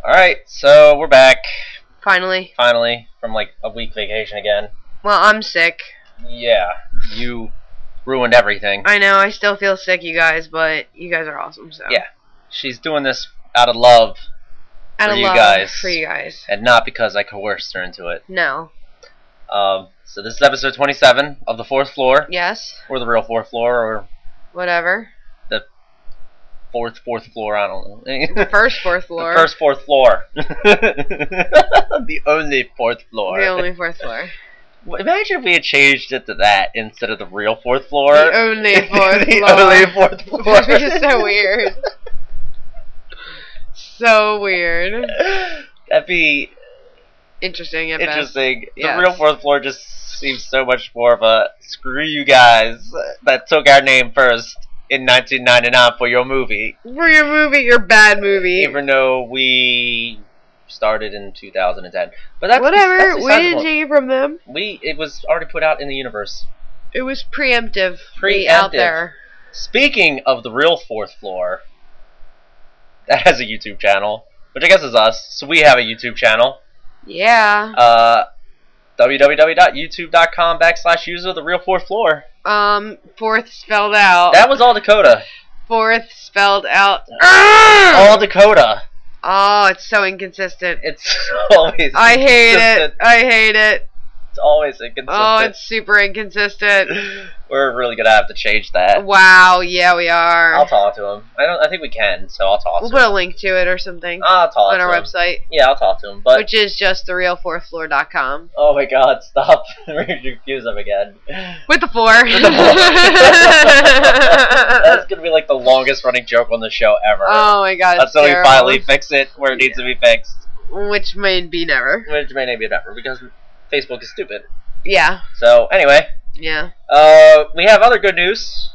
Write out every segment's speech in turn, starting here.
Alright, so we're back. Finally. Finally, from like a week vacation again. Well, I'm sick. Yeah, you ruined everything. I know, I still feel sick, you guys, but you guys are awesome, so. Yeah, she's doing this out of love Out for of you love guys. for you guys. And not because I coerced her into it. No. So this is episode 27 of the fourth floor. Yes. Or the real fourth floor, or Whatever. the fourth floor, I don't know. The first fourth floor. The first fourth floor. The only fourth floor. The only fourth floor. Imagine if we had changed it to that instead of the real fourth floor. The only fourth The floor. only fourth floor. That'd be just so weird. So weird. That'd be Interesting at best. interesting. Yes. The real fourth floor just seems so much more of a screw you guys that took our name first in 1999 for your movie. For your movie, your bad movie. Even though we started in 2010. But that's Whatever, that's we beside the didn't point. take it from them. It was already put out in the universe. It was preemptive. Preemptive. Out there. Speaking of the real fourth floor, that has a YouTube channel, which I guess is us. So we have a YouTube channel. Yeah. www.youtube.com/user the real fourth floor. Fourth spelled out. That was all Dakota. Fourth spelled out. All Dakota. Oh, it's so inconsistent. It's always. I hate inconsistent. it. I hate it. It's always inconsistent. Oh, it's super inconsistent. We're really gonna have to change that. Wow, yeah, we are. I'll talk to him. I think we can, so I'll talk We'll to put him. a link to it or something I'll talk on to our him. website, Yeah, I'll talk to him. But which is just therealfourthfloor.com. oh my God, stop! We're gonna confuse him again. With the four. That's gonna be like the longest running joke on the show ever. Oh my God, it's Until we terrible. finally fix it where it needs to be fixed. Which may be never. Which may not be never because Facebook is stupid. Yeah. So anyway, Yeah. we have other good news.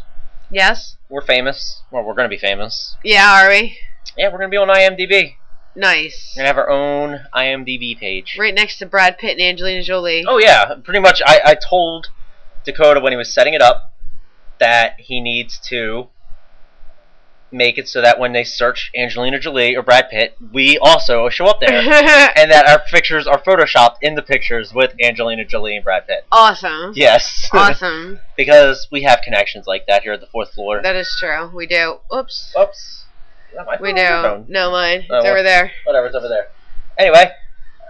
Yes. We're famous. Well, we're gonna be famous. Yeah, are we? Yeah, we're gonna be on IMDb. Nice. We're gonna have our own IMDb page. Right next to Brad Pitt and Angelina Jolie. Oh yeah, pretty much. I told Dakota when he was setting it up that he needs to make it so that when they search Angelina Jolie or Brad Pitt, we also show up there. And that our pictures are photoshopped in the pictures with Angelina Jolie and Brad Pitt. Awesome. Yes. Awesome. Because we have connections like that here at the fourth floor. That is true. We do. Oops. Oops. Not my We phone, your do. phone. No, mine. It's Oh, over there. Whatever, it's over there. Anyway,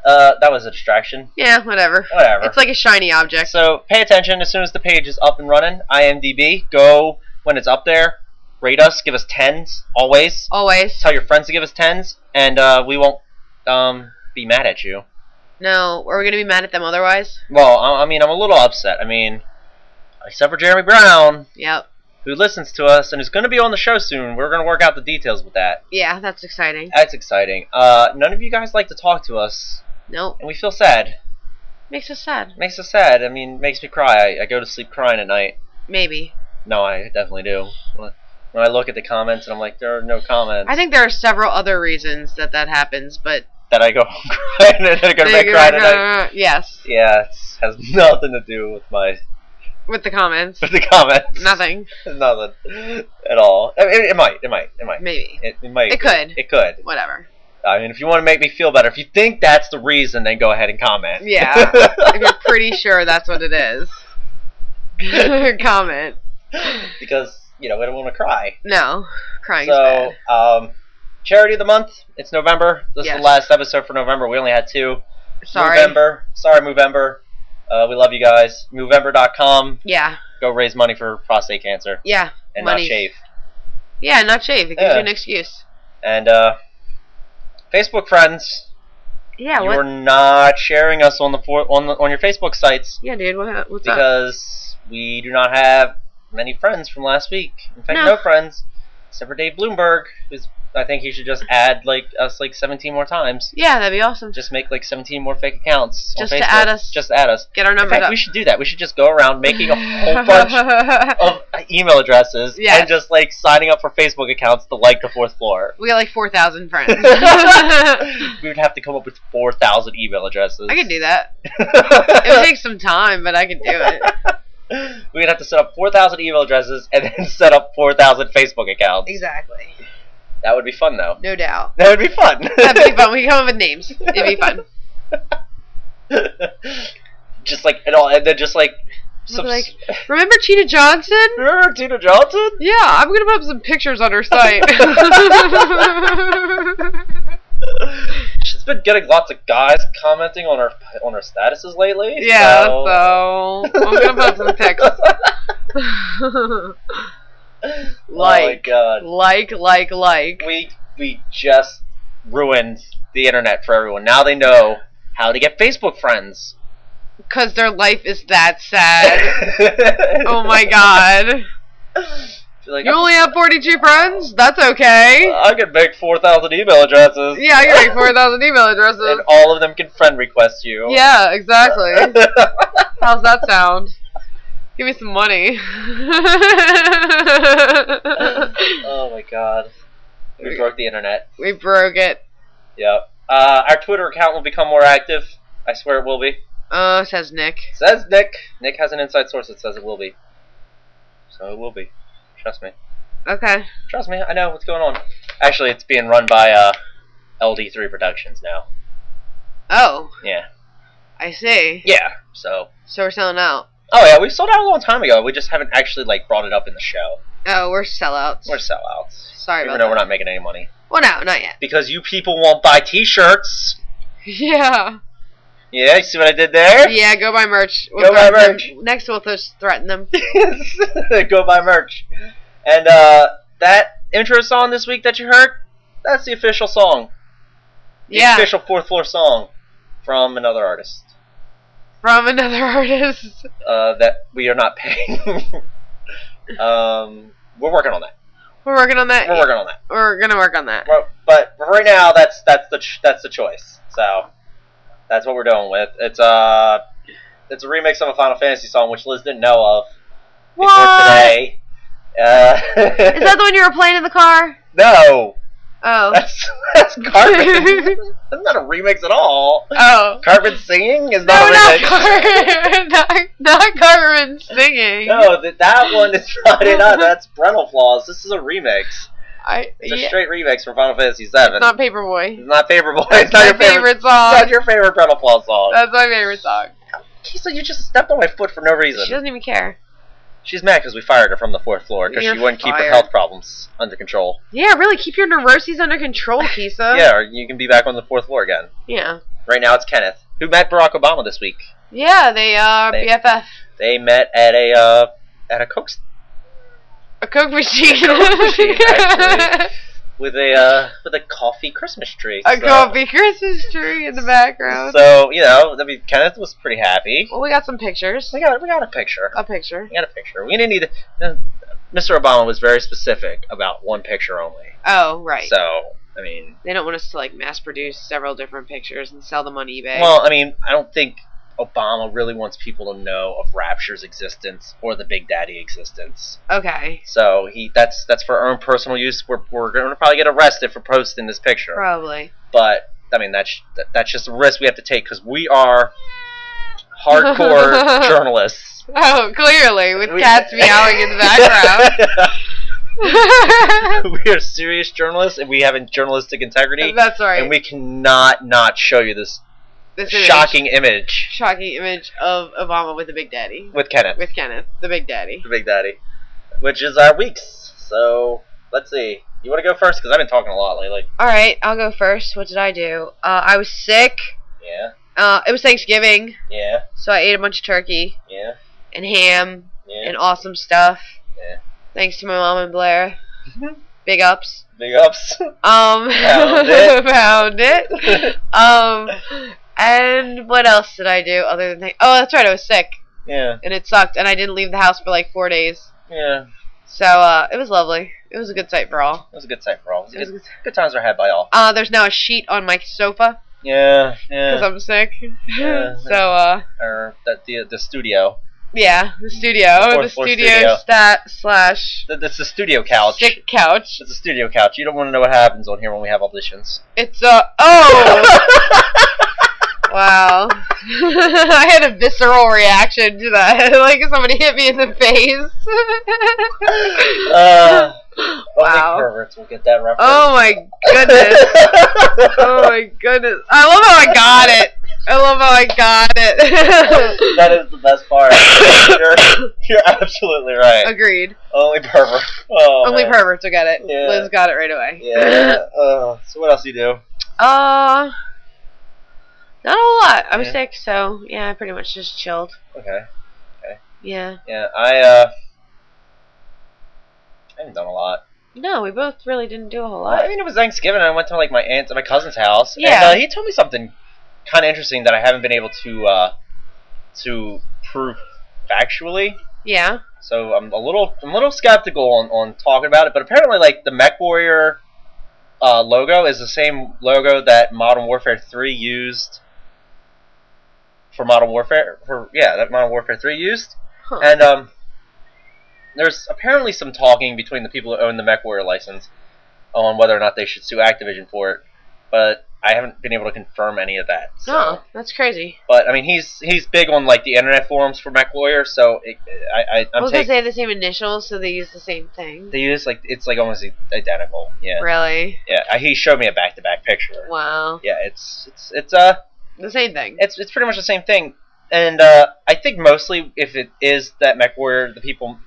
that was a distraction. Yeah, whatever. Whatever. It's like a shiny object. So pay attention as soon as the page is up and running. IMDb, go when it's up there. Rate us, give us 10s, always. Always. Tell your friends to give us 10s, and we won't be mad at you. No, are we gonna be mad at them otherwise? Well, I mean, I'm a little upset. I mean, except for Jeremy Brown, Yep. who listens to us and is going to be on the show soon. We're going to work out the details with that. Yeah, that's exciting. That's exciting. None of you guys like to talk to us, Nope. and we feel sad. Makes us sad. Makes us sad. I mean, makes me cry. I go to sleep crying at night. Maybe. No, I definitely do. When I look at the comments and I'm like, there are no comments. I think there are several other reasons that happens, but... That I go crying and I go to bed crying at night. Yes. Yeah, it has nothing to do with With the comments. with the comments. Nothing. Nothing at all. I mean, it might. Maybe. It might. It could. It could. Whatever. I mean, if you want to make me feel better, if you think that's the reason, then go ahead and comment. Yeah. If you're pretty sure that's what it is. Comment. Because, we don't want to cry. No. Crying is bad. So, charity of the month. It's November. This is Yes. the last episode for November. We only had 2. Sorry. Movember. Sorry, Movember. We love you guys. Movember.com. Yeah. Go raise money for prostate cancer. Yeah. And money. not shave. Yeah, not shave. It gives Yeah. you an excuse. And, Facebook friends. Yeah, You're what? not sharing us on on your Facebook sites Yeah, dude, what's up? because we do not have many friends from last week. In fact, no friends except for Dave Bloomberg, who's I think he should just add us 17 more times. Yeah, that'd be awesome. Just make 17 more fake accounts Just on to Facebook. add us. Just to add us. Get our In numbers fact, up. we should do that. We should just go around making a whole bunch of email addresses Yes. and just signing up for Facebook accounts to like the fourth floor. We got like 4,000 friends. We would have to come up with 4,000 email addresses. I could do that. It would take some time, but I could do it. We'd have to set up 4,000 email addresses and then set up 4,000 Facebook accounts. Exactly. That would be fun, though. No doubt. That would be fun. That'd be fun. We come up with names. It'd be fun. Just like and all, and then just like. Like, remember Tina Johnson? Remember Tina Johnson? Yeah, I'm gonna put up some pictures on her site. She's been getting lots of guys commenting on her statuses lately. Yeah, so I'm gonna put up some pics. Like, oh my God. Like. We just ruined the internet for everyone. Now they know how to get Facebook friends. Because their life is that sad. Oh my God. Like, you only have 42 friends? That's okay. I can make 4,000 email addresses. Yeah, I can make 4,000 email addresses. And all of them can friend request you. Yeah, exactly. How's that sound? Give me some money. Oh my God. We broke the internet. We broke it. Yep. Our Twitter account will become more active. I swear it will be. Says Nick. Says Nick. Nick has an inside source that says it will be. So it will be. Trust me. Okay. Trust me, I know what's going on. Actually, it's being run by LD3 Productions now. Oh. Yeah. I see. Yeah, so we're selling out. Oh yeah, we sold out a long time ago. We just haven't actually like brought it up in the show. Oh, we're sellouts. We're sellouts. Sorry about Even though that. we're not making any money. Well, no, not yet. Because you people won't buy t-shirts. Yeah. Yeah, you see what I did there? Yeah, go buy merch. Go buy merch. Next we'll just threaten them. Go buy merch. And that intro song this week that you heard, that's the official song. The official Fourth Floor song from another artist. From another artist. That we are not paying. We're working on that. We're working on that. We're working on that. We're gonna work on that. But right now, that's the choice. So that's what we're doing with. It's a remix of a Final Fantasy song, which Liz didn't know of before today. Is that the one you were playing in the car? No. Oh. That's Cartman. That's not a remix at all. Oh. Cartman singing is not a remix. Not Cartman singing. No, that one is not it. That's Brental Flaws. This is a remix. It's a straight remix from Final Fantasy VII. It's not Paperboy. It's not Paperboy. It's not your favorite song. It's not your favorite Brental Flaws song. That's my favorite song. Kisa, you just stepped on my foot for no reason. She doesn't even care. She's mad because we fired her from the 4th floor because she wouldn't keep her health problems under control. Yeah, really, keep your neuroses under control, Kisa. Yeah, or you can be back on the 4th floor again. Yeah. Right now it's Kenneth, who met Barack Obama this week. Yeah, they BFF. They met at a Coke machine. A Coke machine, actually. With a coffee Christmas tree. Coffee Christmas tree in the background. So, I mean, Kenneth was pretty happy. Well, we got some pictures. We got a picture. A picture. We got a picture. We didn't need Mr. Obama was very specific about one picture only. Oh, right. So, I mean, they don't want us to like mass produce several different pictures and sell them on eBay. Well, I mean, I don't think Obama really wants people to know of Rapture's existence or the Big Daddy existence. Okay. So that's for our own personal use. We're going to probably get arrested for posting this picture. Probably. But I mean that's just a risk we have to take because we are hardcore journalists. Oh, clearly, with cats meowing in the background. We are serious journalists and we have journalistic integrity. That's right. And we cannot not show you this shocking image. Shocking image of Obama with the Big Daddy. With Kenneth. With Kenneth, the Big Daddy. The Big Daddy. Which is our weeks. So, let's see. You want to go first? Because I've been talking a lot lately. Alright, I'll go first. What did I do? I was sick. Yeah. It was Thanksgiving. Yeah. So I ate a bunch of turkey. Yeah. And ham. Yeah. And awesome stuff. Yeah. Thanks to my mom and Blair. Big ups. Big ups. Found it. Found it. And what else did I do other than oh, that's right, I was sick. Yeah. And it sucked, and I didn't leave the house for like 4 days. Yeah. So, it was lovely. It was a good sight for all. It was a good sight for all. Good times were had by all. There's now a sheet on my sofa. Yeah, yeah. Because I'm sick. Yeah. So, or the studio. Yeah, the studio. The studio slash... That's the studio couch. Sick couch. It's a studio couch. You don't want to know what happens on here when we have auditions. It's oh! Wow. I had a visceral reaction to that. Like somebody hit me in the face. Wow. Only perverts will get that reference. Oh my goodness. Oh my goodness. I love how I got it. That is the best part. You're absolutely right. Agreed. Only pervert. Oh, Only man. perverts will get it. Yeah. Liz got it right away. Yeah. So what else do you do? Not a whole lot. I was Yeah. sick, so yeah, I pretty much just chilled. Okay. Yeah. Yeah, I haven't done a lot. No, we both really didn't do a whole lot. I mean, it was Thanksgiving, and I went to like my aunt's and my cousin's house. Yeah. And he told me something kind of interesting that I haven't been able to prove factually. Yeah. So I'm a little skeptical on talking about it. But apparently, like the Mech Warrior logo is the same logo that Modern Warfare 3 used for Modern Warfare. That Modern Warfare 3 used. Huh. And there's apparently some talking between the people who own the Mech Warrior license on whether or not they should sue Activision for it, but I haven't been able to confirm any of that. So. Oh, that's crazy. But I mean, he's big on like the internet forums for Mech Warrior, so I'm Because they have the same initials, so they use the same thing. They use it's like almost identical. Yeah. Really? Yeah. He showed me a back-to-back picture. Wow. Yeah. It's the same thing. It's pretty much the same thing. And I think mostly if it is that Mech Warrior, the people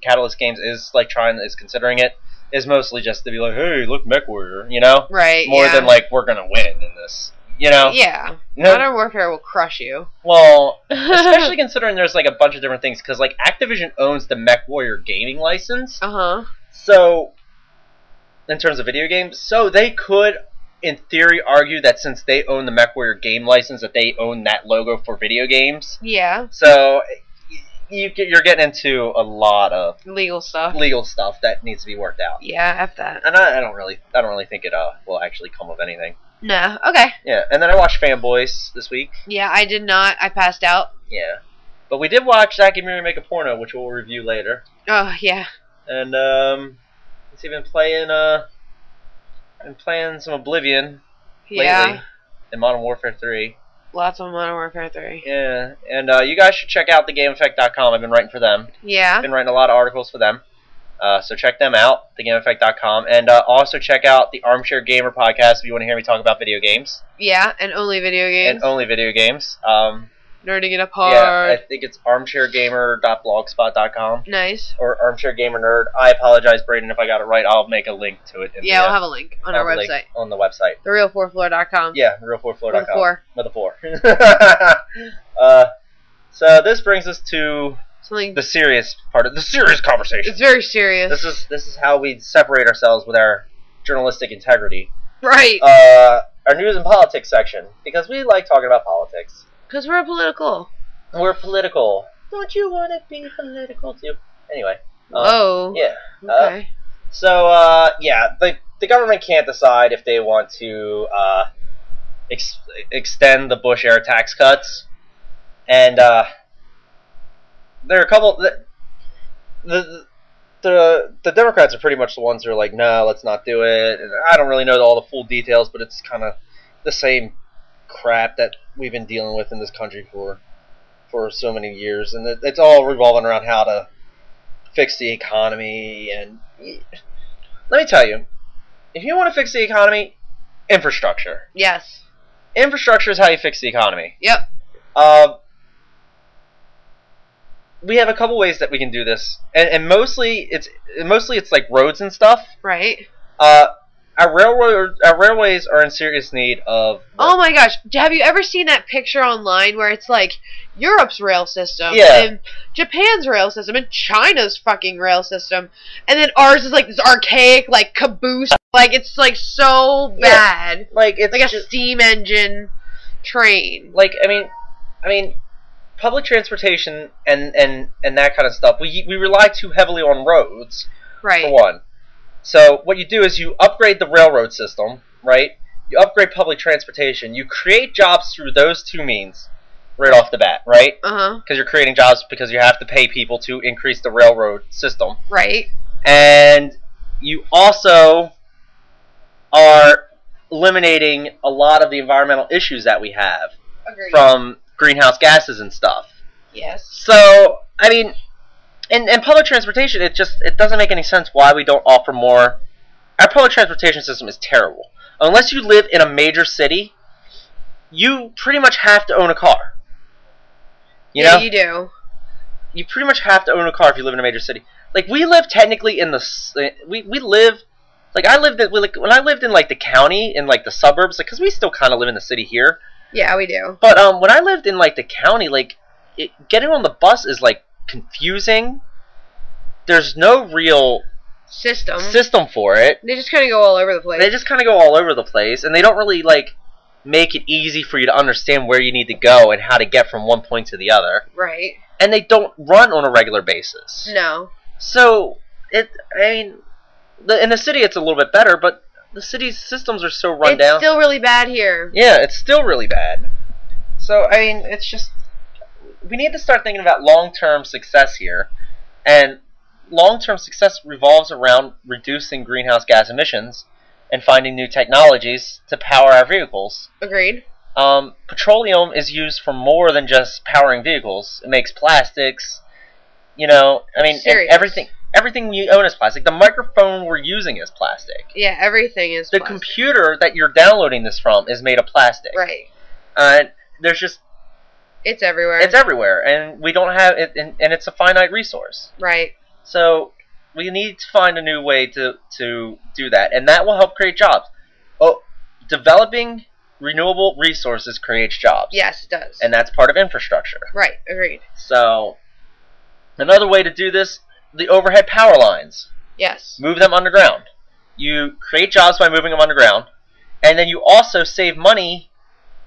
Catalyst Games is like considering it, is mostly just to be like, hey, look, Mech Warrior, you know? Right. More than like we're gonna win in this, you know? Yeah. No, Modern Warfare will crush you. well, especially considering there's like a bunch of different things, because like Activision owns the Mech Warrior gaming license, so in terms of video games, so they could, in theory, argue that since they own the Mech Warrior game license, that they own that logo for video games. Yeah. So you're getting into a lot of legal stuff that needs to be worked out. Yeah, F that. And I don't really think it will actually come of anything. No. Okay. Yeah, and then I watched Fanboys this week. Yeah, I did not. I passed out. Yeah, but we did watch Zac and Miri Make a Porno, which we'll review later. Oh yeah. And let's see, been playing some Oblivion lately in Modern Warfare 3. Lots of Modern Warfare 3. Yeah, and you guys should check out thegameeffect.com. I've been writing for them. Yeah. Been writing a lot of articles for them. So check them out, thegameeffect.com. And also check out the Armchair Gamer podcast if you want to hear me talk about video games. Yeah, and only video games. And only video games. Nerding it apart. Yeah, I think it's armchairgamer.blogspot.com. Nice. Or Armchair Gamer Nerd. I apologize, Braden, if I got it right. I'll make a link to it. Yeah, we'll have a link on our website. On the website. TheReal4Floor.com. Yeah, TheReal4Floor.com. With a 4. So this brings us to something the serious part of the serious conversation. It's very serious. This is how we separate ourselves with our journalistic integrity. Right. Our news and politics section, because we like talking about politics. Because we're political. We're political. Don't you want to be political too? Anyway. Whoa. Yeah. Okay. The government can't decide if they want to extend the Bush era tax cuts, and there are a couple. The Democrats are pretty much the ones who are like, no, let's not do it. And I don't really know all the full details, but it's kind of the same crap that we've been dealing with in this country for so many years, and it's all revolving around how to fix the economy. And let me tell you, if you want to fix the economy, infrastructure. Yes. Infrastructure is how you fix the economy. Yep. We have a couple ways that we can do this, and mostly it's like roads and stuff. Right. Our railways are in serious need of. Oh my gosh! Have you ever seen that picture online where it's like Europe's rail system, and Japan's rail system, and China's fucking rail system, and then ours is like this archaic, like caboose, like it's like so bad, like it's like a steam engine train. Like I mean, public transportation and that kind of stuff. We rely too heavily on roads, right? For one. So what you do is you upgrade the railroad system, right? You upgrade public transportation. You create jobs through those two means right off the bat, right? Because you're creating jobs because you have to pay people to increase the railroad system. Right. And you also are eliminating a lot of the environmental issues that we have. Agreed. From greenhouse gases and stuff. Yes. So, I mean, And public transportation, it doesn't make any sense why we don't offer more. Our public transportation system is terrible. Unless you live in a major city, you pretty much have to own a car. You know? You do. You pretty much have to own a car if you live in a major city. Like, we live technically in the... We live... Like, when I lived in, like, the county, in, like, the suburbs, like, because we still kind of live in the city here. Yeah, we do. But when I lived in, like, the county, like, getting on the bus is, like, confusing. There's no real system for it. They just kind of go all over the place. And they don't really, like, make it easy for you to understand where you need to go and how to get from one point to the other. Right. And they don't run on a regular basis. No. So, in the city it's a little bit better, but the city's systems are so run down. It's still really bad here. Yeah, it's still really bad. So, it's just... We need to start thinking about long-term success here. And long-term success revolves around reducing greenhouse gas emissions and finding new technologies to power our vehicles. Agreed. Petroleum is used for more than just powering vehicles. It makes plastics, and everything you own is plastic. The microphone we're using is plastic. Yeah, everything is plastic. The computer that you're downloading this from is made of plastic. Right. There's just... It's everywhere. It's everywhere, and we don't have it, and it's a finite resource. Right. So we need to find a new way to do that, and that will help create jobs. Developing renewable resources creates jobs. Yes, it does. And that's part of infrastructure. Right, agreed. So another way to do this, the overhead power lines. Yes. Move them underground. You create jobs by moving them underground, and then you also save money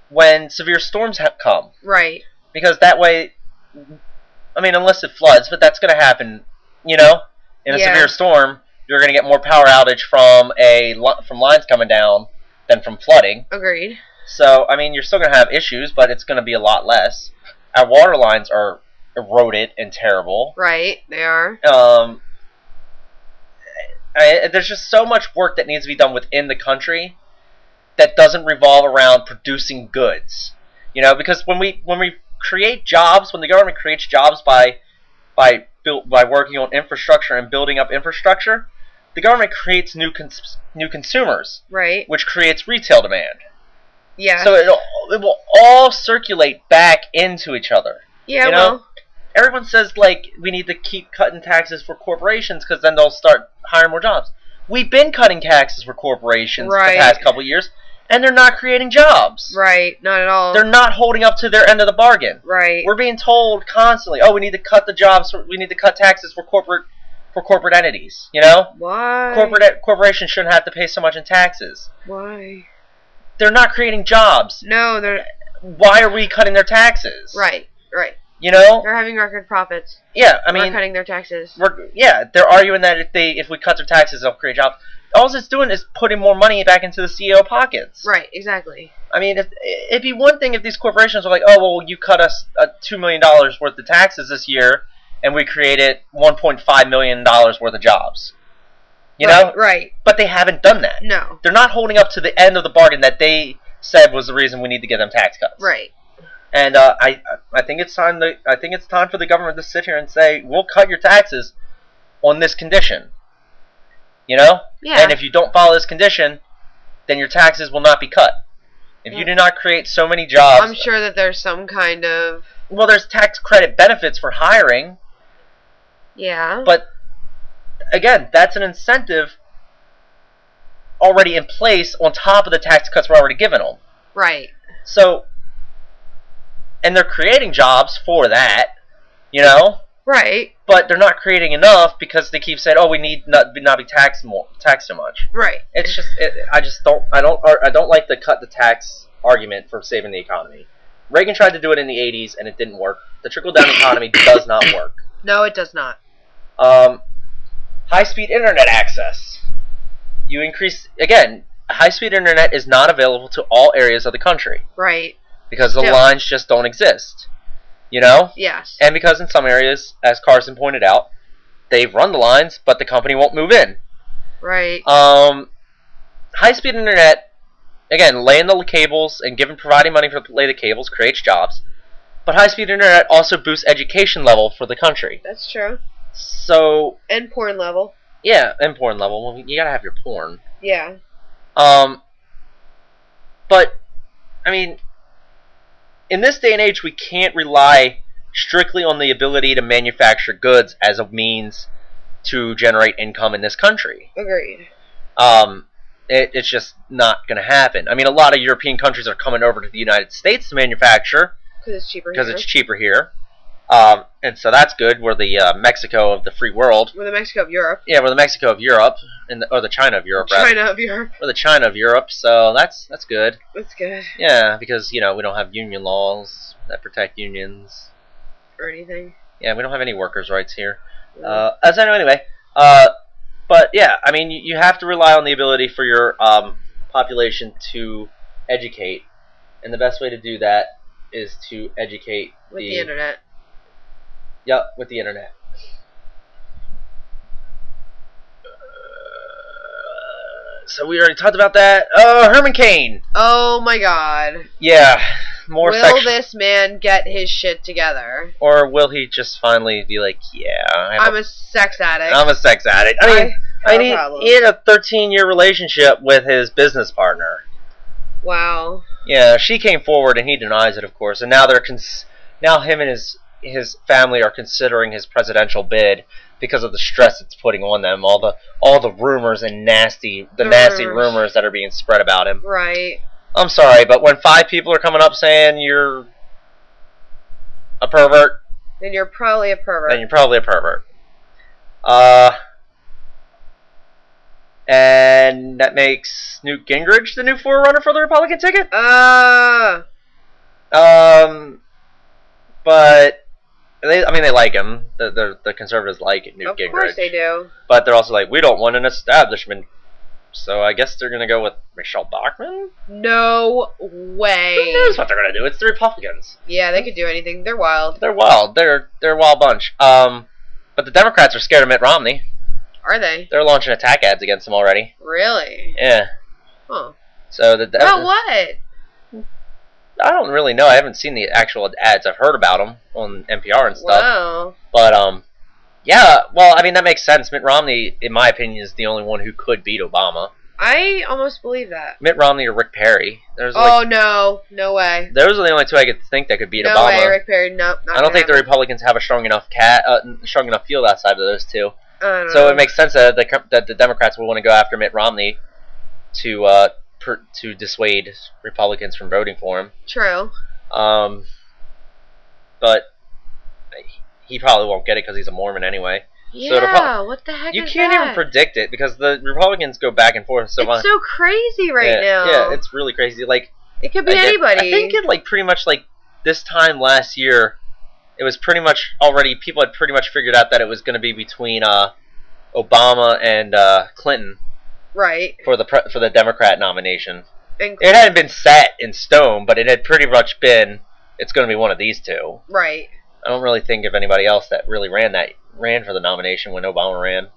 when severe storms come. Right. Because that way, unless it floods, but that's going to happen, in a severe storm, you're going to get more power outage from lines coming down than from flooding. Agreed. So, you're still going to have issues, but it's going to be a lot less. Our water lines are eroded and terrible. Right, they are. There's just so much work that needs to be done within the country that doesn't revolve around producing goods. Because when we create jobs, when the government creates jobs by working on infrastructure and building up infrastructure, the government creates new consumers. Right. Which creates retail demand. Yeah. So it will all circulate back into each other. Yeah, well. Everyone says, we need to keep cutting taxes for corporations because then they'll start hiring more jobs. We've been cutting taxes for corporations the past couple of years, and they're not creating jobs. Right, not at all. They're not holding up to their end of the bargain. Right. We're being told constantly, we need to cut the jobs, we need to cut taxes for corporate entities, Why? Corporations shouldn't have to pay so much in taxes. Why? They're not creating jobs. No, they're... Why are we cutting their taxes? Right. They're having record profits. Yeah, We're cutting their taxes. They're arguing that if we cut their taxes, they'll create jobs. All it's doing is putting more money back into the CEO pockets. Right, exactly. It'd be one thing if these corporations were like, you cut us $2 million worth of taxes this year, and we created $1.5 million worth of jobs. You know? Right. But they haven't done that. No. They're not holding up to the end of the bargain that they said was the reason we need to get them tax cuts. Right. And I think it's time for the government to sit here and say, we'll cut your taxes on this condition. Yeah. And if you don't follow this condition, then your taxes will not be cut. If you do not create so many jobs... I'm sure that there's some kind of... Well, there's tax credit benefits for hiring. Yeah. But, again, that's an incentive already in place on top of the tax cuts we're already giving them. Right. So... And they're creating jobs for that, Right. But they're not creating enough because they keep saying, we need not be taxed so much. Right. It's just, I don't like the cut the tax argument for saving the economy. Reagan tried to do it in the 80s and it didn't work. The trickle-down economy does not work. No, it does not. High-speed internet access. You increase, again, high-speed internet is not available to all areas of the country. Right. Because the lines just don't exist. Yes. And because in some areas, as Carson pointed out, they've run the lines, but the company won't move in. Right. High-speed internet, again, laying the cables and providing money to lay the cables creates jobs. But high-speed internet also boosts education level for the country. That's true. So. And porn level. Yeah, and porn level. Well, you gotta have your porn. Yeah. But, I mean, in this day and age, we can't rely strictly on the ability to manufacture goods as a means to generate income in this country. Agreed. It's just not going to happen. I mean, a lot of European countries are coming over to the United States to manufacture. Because it's cheaper here. Because it's cheaper here. And so that's good. We're the Mexico of the free world. We're the Mexico of Europe. Yeah, we're the Mexico of Europe. Or the China of Europe, right? China of Europe. We're the China of Europe, so that's good. That's good. Yeah, because, you know, we don't have union laws that protect unions. Or anything. Yeah, we don't have any workers' rights here. Yeah. Anyway, but yeah, I mean, you have to rely on the ability for your population to educate, and the best way to do that is to educate with the internet. Yep, with the internet. So we already talked about that. Herman Cain. Oh my God. Yeah, more. Will this man get his shit together? Or will he just finally be like, yeah, I'm a sex addict. I'm a sex addict. I mean, he had a 13-year relationship with his business partner. Wow. Yeah, she came forward and he denies it, of course. And now now him and his family are considering his presidential bid because of the stress it's putting on them. All the rumors and nasty rumors that are being spread about him. Right. I'm sorry, but when 5 people are coming up saying you're a pervert, then you're probably a pervert. And that makes Newt Gingrich the new forerunner for the Republican ticket? But they like him. The conservatives like Newt Gingrich. Of course they do. But they're also like, we don't want an establishment. So I guess they're going to go with Michelle Bachmann? No way. Who knows what they're going to do? It's the Republicans. Yeah, they could do anything. They're wild. They're wild. They're a wild bunch. But the Democrats are scared of Mitt Romney. Are they? They're launching attack ads against him already. Really? Yeah. Huh. So about what? I don't really know. I haven't seen the actual ads. I've heard about them on NPR and stuff. Wow. But yeah. Well, I mean that makes sense. Mitt Romney, in my opinion, is the only one who could beat Obama. I almost believe that. Mitt Romney or Rick Perry. No way. Those are the only 2 I could think that could beat Obama. No way, Rick Perry. Nope. I don't think the Republicans have a strong enough field outside of those two. I don't so know. it makes sense that the Democrats will want to go after Mitt Romney to dissuade Republicans from voting for him. True. But he probably won't get it because he's a Mormon anyway. Yeah, what the heck You can't even predict it because the Republicans go back and forth. So it's so crazy now. Yeah, it's really crazy. Like it could be anybody. I think it pretty much this time last year, it was pretty much already people had pretty much figured out that it was going to be between Obama and Clinton. Right. For the Democrat nomination. It hadn't been set in stone, but it had pretty much been. It's going to be one of these two. Right. I don't really think of anybody else that really ran for the nomination when Obama ran.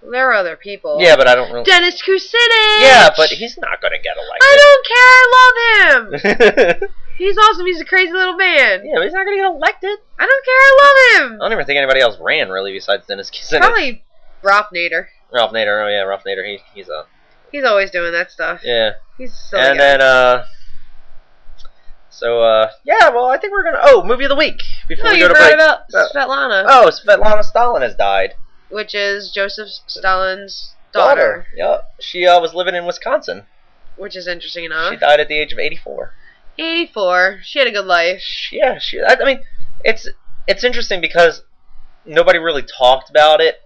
There are other people. Yeah, but I don't really... Dennis Kucinich! Yeah, but he's not going to get elected. I don't care, I love him! He's awesome, he's a crazy little man. Yeah, but he's not going to get elected. I don't care, I love him! I don't even think anybody else ran, really, besides Dennis Kucinich. Probably Ralph Nader. Ralph Nader, oh yeah, Ralph Nader, he's always doing that stuff. Yeah. He's so And good. then, yeah, well, I think we're going to... movie of the week. Before we go to break. About Svetlana. Oh, Svetlana Stalin has died. Which is Joseph Stalin's daughter. Yep. She was living in Wisconsin. Which is interesting enough. She died at the age of 84. 84. She had a good life. Yeah, I mean, it's interesting because nobody really talked about it,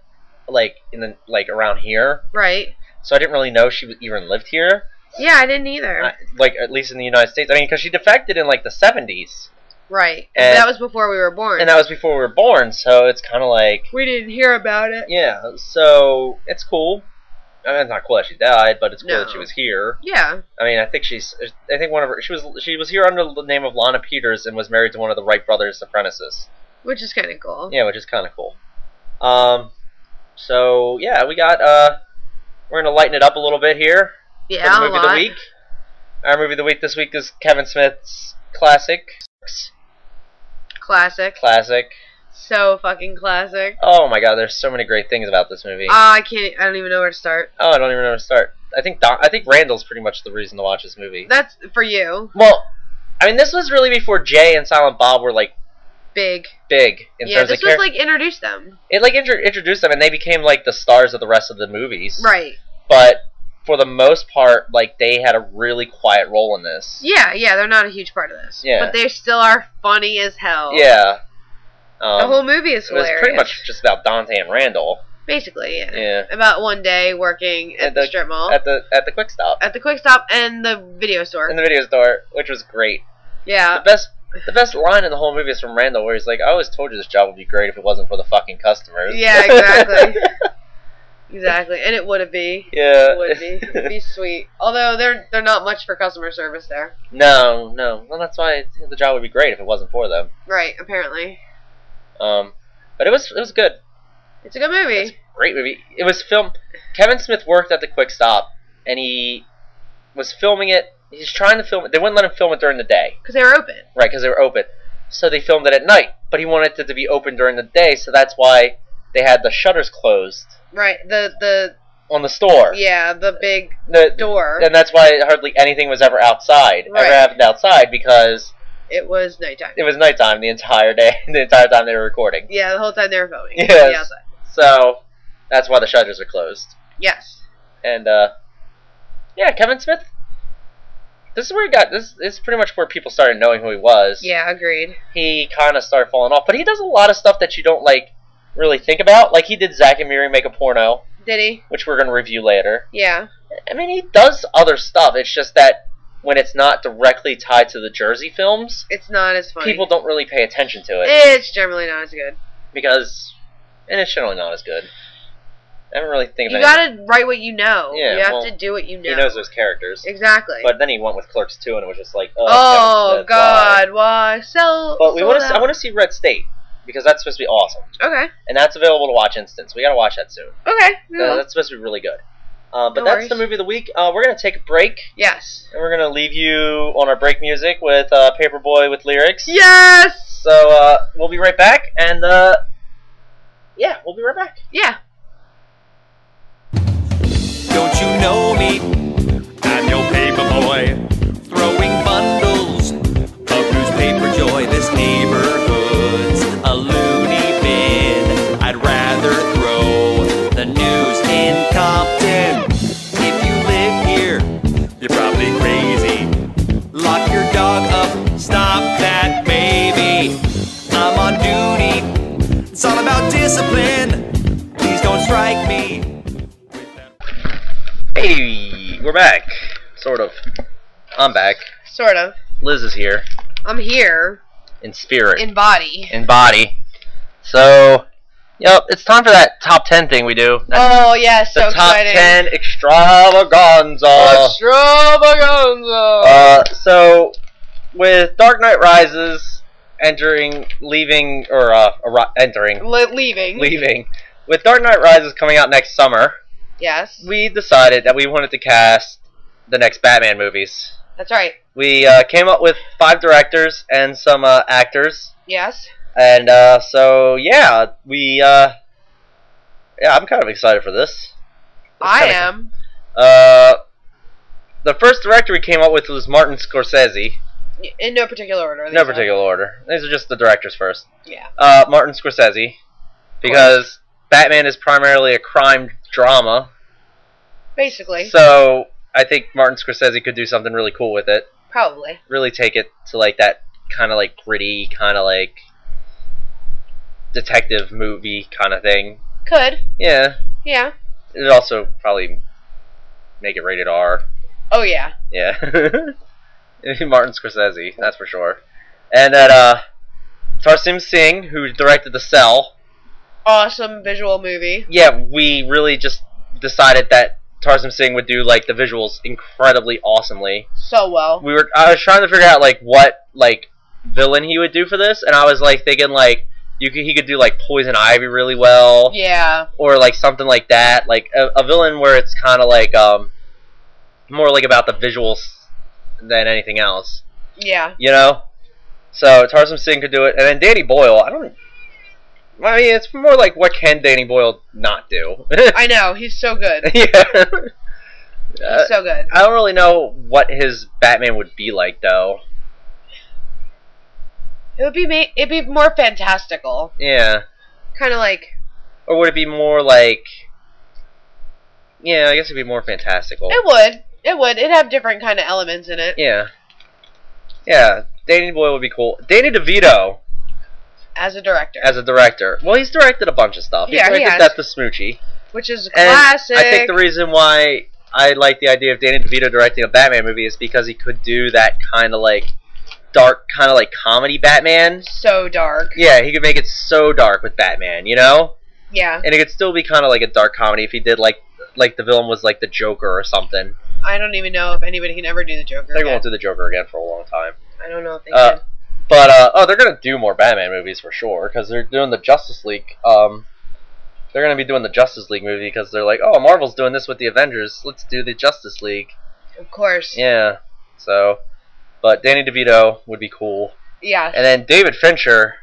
around here. Right. So I didn't really know she even lived here. Yeah, I didn't either. At least in the United States. I mean, because she defected in, the 70s. Right. And that was before we were born. And that was before we were born, so it's kind of like... We didn't hear about it. Yeah, so it's cool. I mean, it's not cool that she died, but it's cool that she was here. Yeah. I mean, I think one of her... She was here under the name of Lana Peters and was married to one of the Wright brothers' apprentices. Which is kind of cool. Yeah, which is kind of cool. So, yeah, we got... We're going to lighten it up a little bit here. Yeah, for the movie of the week. Our movie of the week this week is Kevin Smith's classic. Classic. So fucking classic. Oh my god, there's so many great things about this movie. I don't even know where to start. Oh, I don't even know where to start. I think Randall's pretty much the reason to watch this movie. That's for you. Well, I mean, this was really before Jay and Silent Bob were like big in terms of this was like introduced them. It like introduced them, and they became like the stars of the rest of the movies. Right. But for the most part, like, they had a really quiet role in this. Yeah, they're not a huge part of this. Yeah. But they still are funny as hell. Yeah. The whole movie is hilarious. It was pretty much just about Dante and Randall. Basically, yeah. Yeah. About one day working at the strip mall. At the Quick Stop. At the Quick Stop and the video store. In the video store, which was great. Yeah. The best line in the whole movie is from Randall, where he's like, I always told you this job would be great if it wasn't for the fucking customers. Yeah, exactly. Exactly. And it would be. Yeah. It would be. It would be sweet. Although they're not much for customer service there. No. Well, that's why the job would be great if it wasn't for them. Right, apparently. But it was good. It's a good movie. It's a great movie. It was filmed. Kevin Smith worked at the Quick Stop, and he was filming it. He's trying to film it. They wouldn't let him film it during the day. Because they were open. Right, because they were open. So they filmed it at night. But he wanted it to be open during the day, so that's why they had the shutters closed. Right, the on the store. Yeah, the big door. And that's why hardly anything was ever outside. Right. Ever happened outside, because it was nighttime. It was nighttime the entire day, the entire time they were recording. Yeah, the whole time they were filming. Yes. Outside. So that's why the shutters are closed. Yes. And yeah, Kevin Smith. This is where he got this is pretty much where people started knowing who he was. Yeah, agreed. He kind of started falling off, but he does a lot of stuff that you don't like really think about. Like, he did Zac and Miri Make a Porno. Did he? Which we're going to review later. Yeah. I mean, he does other stuff. It's just that when it's not directly tied to the Jersey films, it's not as funny. People don't really pay attention to it. It's generally not as good. And it's generally not as good. I don't really think of it. You gotta write what you know. Yeah, you have to do what you know. He knows those characters. Exactly. But then he went with Clerks 2, and it was just like, oh God, why? But I want to see Red State, because that's supposed to be awesome. Okay. And that's available to watch instant, so we gotta watch that soon. Okay. That's supposed to be really good. But that's the movie of the week. We're gonna take a break. Yes. And we're gonna leave you on our break music with Paperboy with lyrics. Yes. So we'll be right back, and yeah, we'll be right back. Yeah. Don't you know me? I'm your paper boy, throwing bundles of newspaper joy. This neighborhood's a loony bin. I'd rather throw the news in Compton. If you live here, you're probably crazy. Lock your dog up, stop that baby. I'm on duty, it's all about discipline. Please don't strike me. Hey, we're back. Sort of. I'm back. Sort of. Liz is here. I'm here. In spirit. In body. In body. So, yep, it's time for that top 10 thing we do. That's yes, so exciting. The top 10 Extravaganza. Extravaganza. So, with Dark Knight Rises leaving. With Dark Knight Rises coming out next summer. Yes. We decided that we wanted to cast the next Batman movies. That's right. We came up with 5 directors and some actors. Yes. And so yeah, I'm kind of excited for this. I am. The first director we came up with was Martin Scorsese. In no particular order. No particular order. These are just the directors first. Yeah. Martin Scorsese, because Batman is primarily a crime drama. Basically. So I think Martin Scorsese could do something really cool with it. Probably. Really take it to like that kind of like gritty, kind of like detective movie kind of thing. Could. Yeah. Yeah. It'd also probably make it rated R. Oh yeah. Yeah. Martin Scorsese, that's for sure. And that Tarsim Singh, who directed The Cell. Awesome visual movie. Yeah, we really just decided that Tarsim Singh would do like the visuals incredibly awesomely. So well. I was trying to figure out like what like villain he would do for this, and I was like thinking like he could do like Poison Ivy really well. Yeah. Or like something like that, like a villain where it's kind of like more like about the visuals than anything else. Yeah. You know? So Tarsim Singh could do it, and then Danny Boyle, I mean, it's more like what can Danny Boyle not do? I know, he's so good. Yeah. He's so good. I don't really know what his Batman would be like, though. It'd be more fantastical. Yeah. Kind of like... Or would it be more like... Yeah, I guess it'd be more fantastical. It would. It would. It'd have different kind of elements in it. Yeah. Yeah, Danny Boyle would be cool. Danny DeVito. As a director. As a director. Well, he's directed a bunch of stuff. He directed Death to Smoochie. Which is classic. I think the reason why I like the idea of Danny DeVito directing a Batman movie is because he could do that kind of like dark, kind of like comedy Batman. So dark. Yeah, he could make it so dark with Batman, you know? Yeah. And it could still be kind of like a dark comedy if he did like the villain was like the Joker or something. I don't even know if anybody can ever do the Joker They won't do the Joker again for a long time. I don't know if they can. But they're gonna do more Batman movies for sure because they're doing the Justice League. They're gonna be doing the Justice League movie because they're like, oh, Marvel's doing this with the Avengers. Let's do the Justice League. Of course. Yeah. So, but Danny DeVito would be cool. Yeah. And then David Fincher.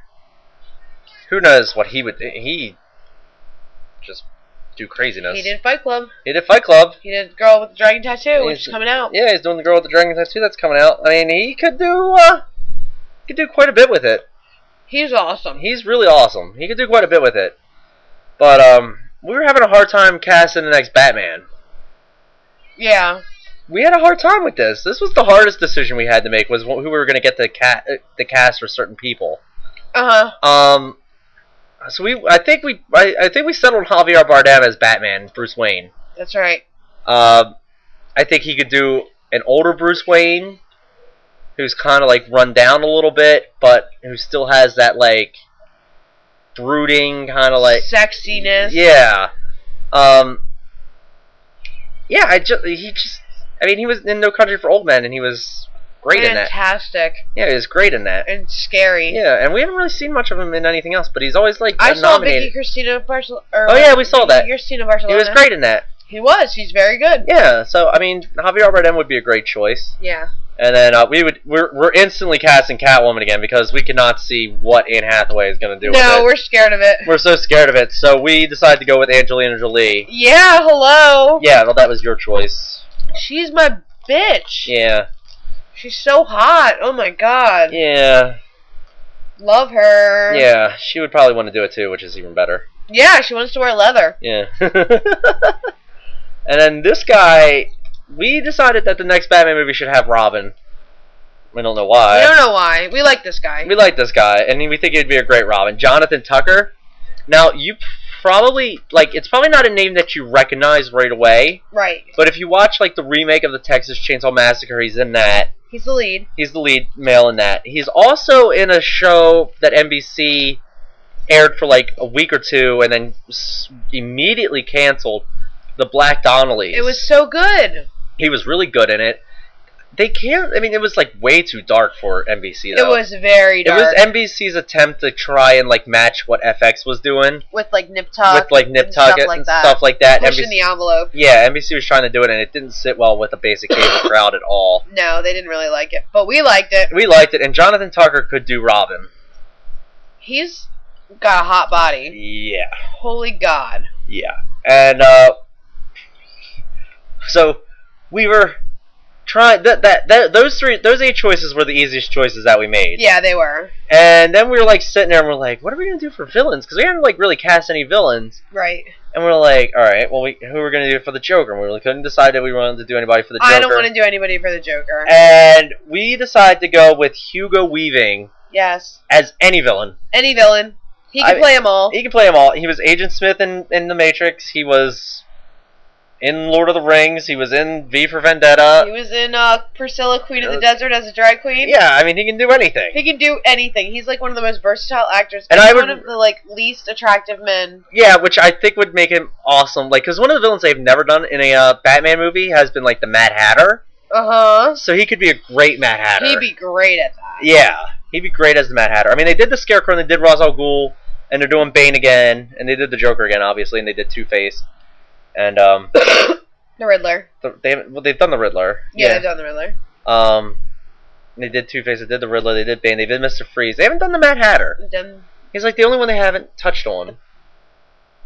Who knows what he would? He just do craziness. He did Fight Club. He did Fight Club. He did Girl with the Dragon Tattoo, which is coming out. Yeah, he's doing the Girl with the Dragon Tattoo that's coming out. I mean, he could do quite a bit with it. He's awesome. He's really awesome. He could do quite a bit with it. But we were having a hard time casting the next Batman. Yeah. We had a hard time with this. This was the hardest decision we had to make, was who we were going to get the cast for certain people. Uh-huh. So I think we settled Javier Bardem as Batman, Bruce Wayne. That's right. I think he could do an older Bruce Wayne, who's kind of like run down a little bit, but who still has that like brooding kind of like sexiness. Yeah. Yeah. I mean, he was in No Country for Old Men, and he was great in that. Fantastic. Yeah, he was great in that. And scary. Yeah, and we haven't really seen much of him in anything else, but he's always like I saw nominated. Vicky Cristina Barcelona. Oh yeah, we saw that. Cristina Barcelona. He was great in that. He was. He's very good. Yeah. So I mean, Javier Bardem would be a great choice. Yeah. And then we're instantly casting Catwoman again because we cannot see what Anne Hathaway is going to do with it. No, we're scared of it. We're so scared of it, so we decided to go with Angelina Jolie. Yeah, hello. Yeah, well, that was your choice. She's my bitch. Yeah. She's so hot. Oh my god. Yeah. Love her. Yeah, she would probably want to do it too, which is even better. Yeah, she wants to wear leather. Yeah. And then this guy... We decided that the next Batman movie should have Robin. We don't know why. We don't know why. We like this guy. We like this guy, and we think he'd be a great Robin. Jonathan Tucker. Now, you probably... Like, it's probably not a name that you recognize right away. Right. But if you watch, like, the remake of the Texas Chainsaw Massacre, he's in that. He's the lead. He's the lead male in that. He's also in a show that NBC aired for, like, a week or two, and then immediately canceled. The Black Donnellys. It was so good. He was really good in it. They can't... I mean, it was, like, way too dark for NBC, though. It was very dark. It was NBC's attempt to try and, like, match what FX was doing. With, like, Nip Tuck. With, like, Nip Tuck and stuff like that. Pushing the envelope. Yeah, NBC was trying to do it, and it didn't sit well with the basic cable crowd at all. No, they didn't really like it. But we liked it. We liked it, and Jonathan Tucker could do Robin. He's got a hot body. Yeah. Holy God. Yeah. And, so... We were trying those 8 choices were the easiest choices that we made. Yeah, they were. And then we were like sitting there and we're like, what are we gonna do for villains? Because we hadn't like really cast any villains. Right. And we're like, all right, well, who are we gonna do for the Joker? And we really couldn't decide that we wanted to do anybody for the Joker. I don't want to do anybody for the Joker. And we decided to go with Hugo Weaving. Yes. As any villain. Any villain. He can play them all. He can play them all. He was Agent Smith in The Matrix. He was in Lord of the Rings. He was in V for Vendetta. He was in Priscilla, Queen of the Desert as a drag queen. Yeah, I mean, he can do anything. He can do anything. He's like one of the most versatile actors. And he's one of the like least attractive men. Yeah, which I think would make him awesome. Like, because one of the villains they've never done in a Batman movie has been like the Mad Hatter. Uh-huh. So he could be a great Mad Hatter. He'd be great at that. Yeah, he'd be great as the Mad Hatter. I mean, they did the Scarecrow, and they did Ra's al Ghul, and they're doing Bane again, and they did the Joker again, obviously, and they did Two-Face. And, the Riddler. They've done the Riddler. Yeah, they've done the Riddler. They did Two-Face, they did the Riddler, they did Bane, they did Mr. Freeze. They haven't done the Mad Hatter. He's like the only one they haven't touched on.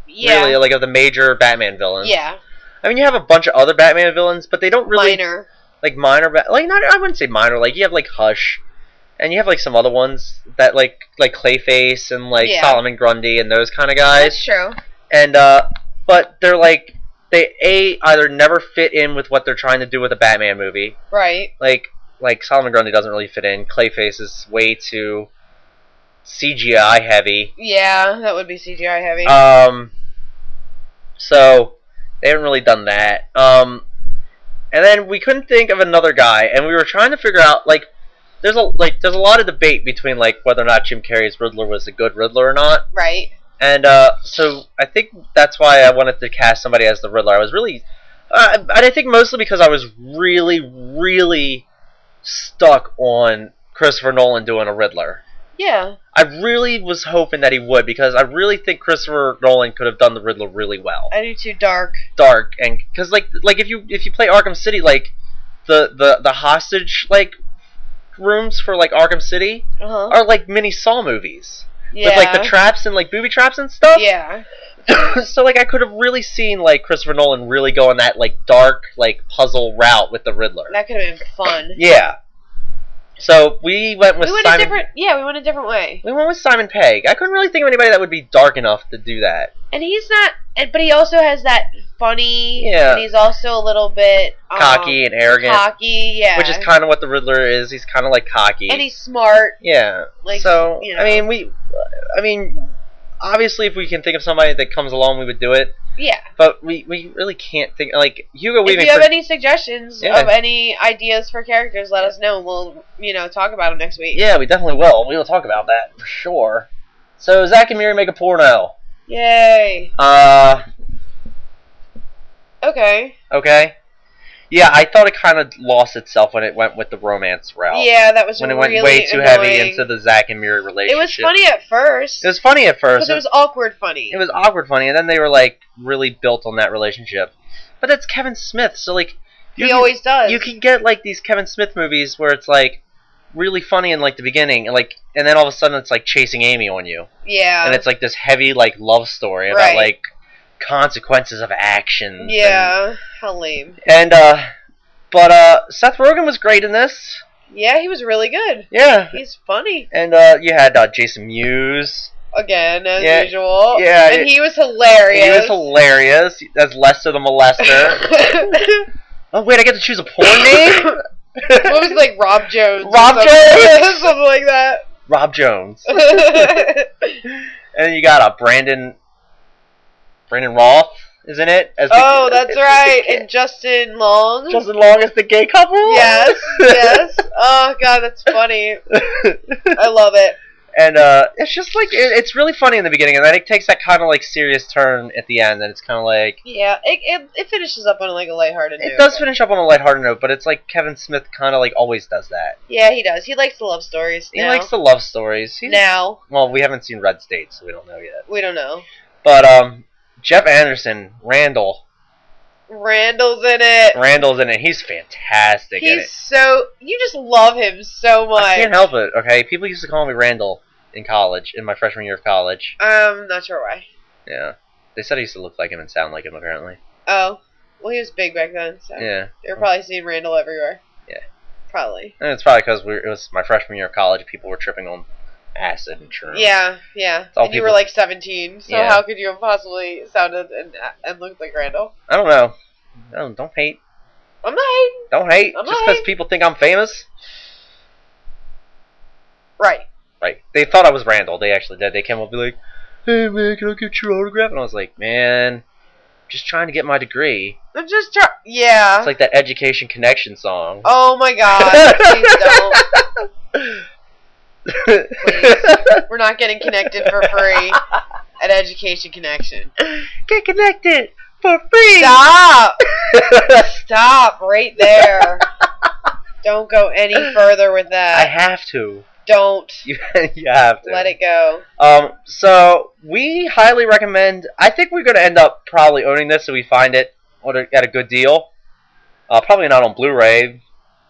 Yeah. Really, like of the major Batman villains. Yeah. I mean, you have a bunch of other Batman villains, but they don't really Minor. like minor. Like not, I wouldn't say minor. Like you have like Hush, and you have like some other ones that like Clayface and like Solomon Grundy and those kind of guys. That's true. And but they're like they either never fit in with what they're trying to do with a Batman movie. Right. Like Solomon Grundy doesn't really fit in. Clayface is way too CGI heavy. Yeah, that would be CGI heavy. So they haven't really done that. And then we couldn't think of another guy, and we were trying to figure out like there's a lot of debate between like whether or not Jim Carrey's Riddler was a good Riddler or not. Right. And so I think that's why I wanted to cast somebody as the Riddler. I was really, and I think mostly because I was really, really stuck on Christopher Nolan doing a Riddler. Yeah. I really was hoping that he would, because I really think Christopher Nolan could have done the Riddler really well. I do too. Dark, and because like if you play Arkham City, like the hostage like rooms for like Arkham City are like mini Saw movies. Yeah. With like the traps and like booby traps and stuff. Yeah. So like I could have really seen like Christopher Nolan really go on that like dark like puzzle route with the Riddler. That could have been fun. Yeah. So we went with Simon. We went a different way. We went with Simon Pegg. I couldn't really think of anybody that would be dark enough to do that. And he's not, but he also has that funny. Yeah. And he's also a little bit cocky and arrogant. Yeah. Which is kind of what the Riddler is. He's kind of like cocky. And he's smart. Yeah. Like, so you know. I mean, obviously, if we can think of somebody that comes along, we would do it. Yeah. But we really can't think like Hugo Weaving. If you have any suggestions of any ideas for characters, let us know. We'll talk about them next week. Yeah, we definitely will. We will talk about that for sure. So Zac and Miri Make a Porno. Yay. Okay. Okay. Yeah, I thought it kind of lost itself when it went with the romance route. Yeah, that was when really it went way too heavy into the Zac and Miri relationship. It was funny at first. It was funny at first. But it was awkward funny. It was awkward funny, and then they were like really built on that relationship. But that's Kevin Smith, so like he always does. You can get like these Kevin Smith movies where it's like really funny in like the beginning, and then all of a sudden it's like Chasing Amy on you. Yeah. And it's like this heavy like love story about like consequences of actions. Yeah. How lame. And but Seth Rogen was great in this. Yeah, he was really good. Yeah. He's funny. And you had Jason Mewes. Again, as usual. Yeah. And he was hilarious. He was hilarious. As Lester the Molester. Oh, wait, I get to choose a porn name? What was it, like Rob Jones? Rob Jones? Something like that. Rob Jones. And you got Brandon Roth, isn't it? Oh, that's right. And Justin Long. Justin Long is the gay couple? Yes, yes. Oh, God, that's funny. I love it. And it's just like, it's really funny in the beginning, and then it takes that kind of like serious turn at the end, and it's kind of like... Yeah, it finishes up on like a lighthearted note. It does finish up on a lighthearted note, but it's like Kevin Smith kind of like always does that. Yeah, he does. He likes the love stories now. He likes the love stories. Now. Well, we haven't seen Red State, so we don't know yet. We don't know. But, Jeff Anderson, Randall's in it. He's fantastic in it. You just love him so much. I can't help it, okay? People used to call me Randall in college, in my freshman year of college. Not sure why. Yeah. They said I used to look like him and sound like him, apparently. Oh. Well, he was big back then, so. Yeah. They were probably seeing Randall everywhere. Yeah. Probably. And it's probably because it was my freshman year of college, people were tripping on acid and shrooms. Yeah, yeah. And you were like 17, so how could you have possibly sounded and looked like Randall? I don't know. No, don't hate. I'm not hating. Don't hate. Just because people think I'm famous. Right. Right. They thought I was Randall. They actually did. They came up and be like, "Hey man, can I get your autograph?" And I was like, "Man, just trying to get my degree." I'm just trying. Yeah. It's like that Education Connection song. Oh my God! Please don't. Please. We're not getting connected for free at Education Connection. Get connected for free. Stop. Stop right there. Don't go any further with that. I have to. Don't. You have to. Let it go. So we highly recommend. I think we're going to end up probably owning this if we find it at a good deal. Probably not on Blu-ray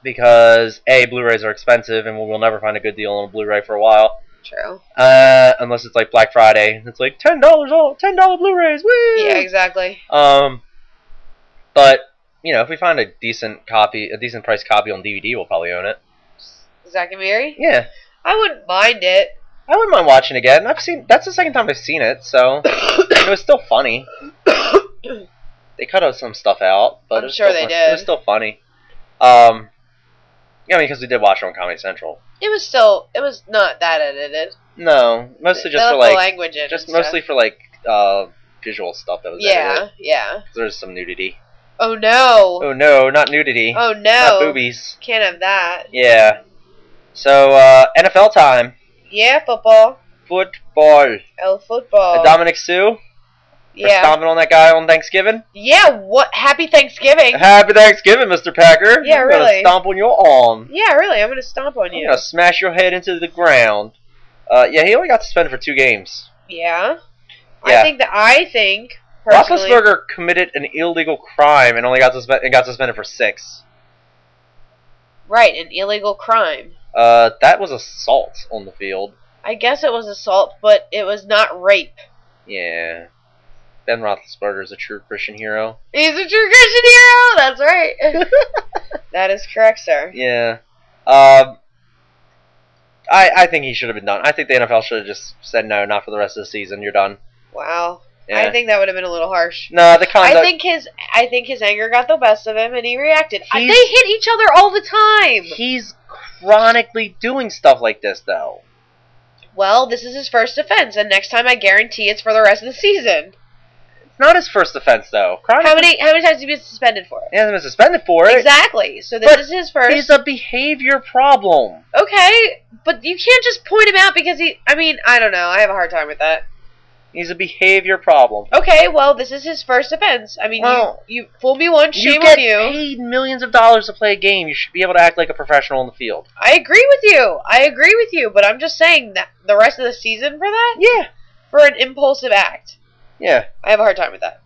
because A, Blu-rays are expensive and we'll never find a good deal on a Blu-ray for a while. True. Unless it's like Black Friday, it's like $10 all, $10 Blu-rays. Woo! Yeah, exactly. But you know, if we find a decent price copy on DVD, we'll probably own it. Zac and Miri? Yeah. I wouldn't mind it. I wouldn't mind watching it again. That's the second time I've seen it, so it was still funny. They cut out some stuff out, but I'm sure they did. It was still funny. Yeah, I mean, because we did watch it on Comedy Central. It was not that edited. No, mostly just for the like language in just and mostly stuff. for like visual stuff that was edited. Yeah. There's some nudity. Oh no. Oh no, not nudity. Oh no. Not boobies. Can't have that. Yeah. So NFL time. Yeah, football. Football. Football. Dominic Sue. Yeah. Stomping on that guy on Thanksgiving. Yeah. What? Happy Thanksgiving. Happy Thanksgiving, Mr. Packer. Yeah, I'm really. Gonna stomp on your arm. Yeah, really. I'm gonna stomp on you. I'm gonna smash your head into the ground. Yeah, he only got suspended for 2 games. Yeah. Yeah. I think personally, Roethlisberger committed an illegal crime and only got suspended for 6. right, an illegal crime. That was assault on the field. I guess it was assault, but it was not rape. Yeah. Ben Roethlisberger is a true Christian hero. He's a true Christian hero. That's right. That is correct, sir. Yeah. I think he should have been done. I think the NFL should have just said no, not for the rest of the season. You're done. Wow. Yeah. I think that would have been a little harsh. No, the conduct. I think his anger got the best of him, and he reacted. They He's- hit each other all the time. He's chronically doing stuff like this, though. Well, this is his first offense, and next time I guarantee it's for the rest of the season. It's not his first offense, though. How many times has he been suspended for it? He hasn't been suspended for it. Exactly. So this But is his first. It's a behavior problem. Okay, but you can't just point him out because I don't know. I have a hard time with that. He's a behavior problem. Okay, well, this is his first offense. I mean, Well, you fooled me once, You shame get on you. paid millions of dollars to play a game. You should be able to act like a professional on the field. I agree with you, but I'm just saying that the rest of the season for that? Yeah. For an impulsive act. Yeah. I have a hard time with that.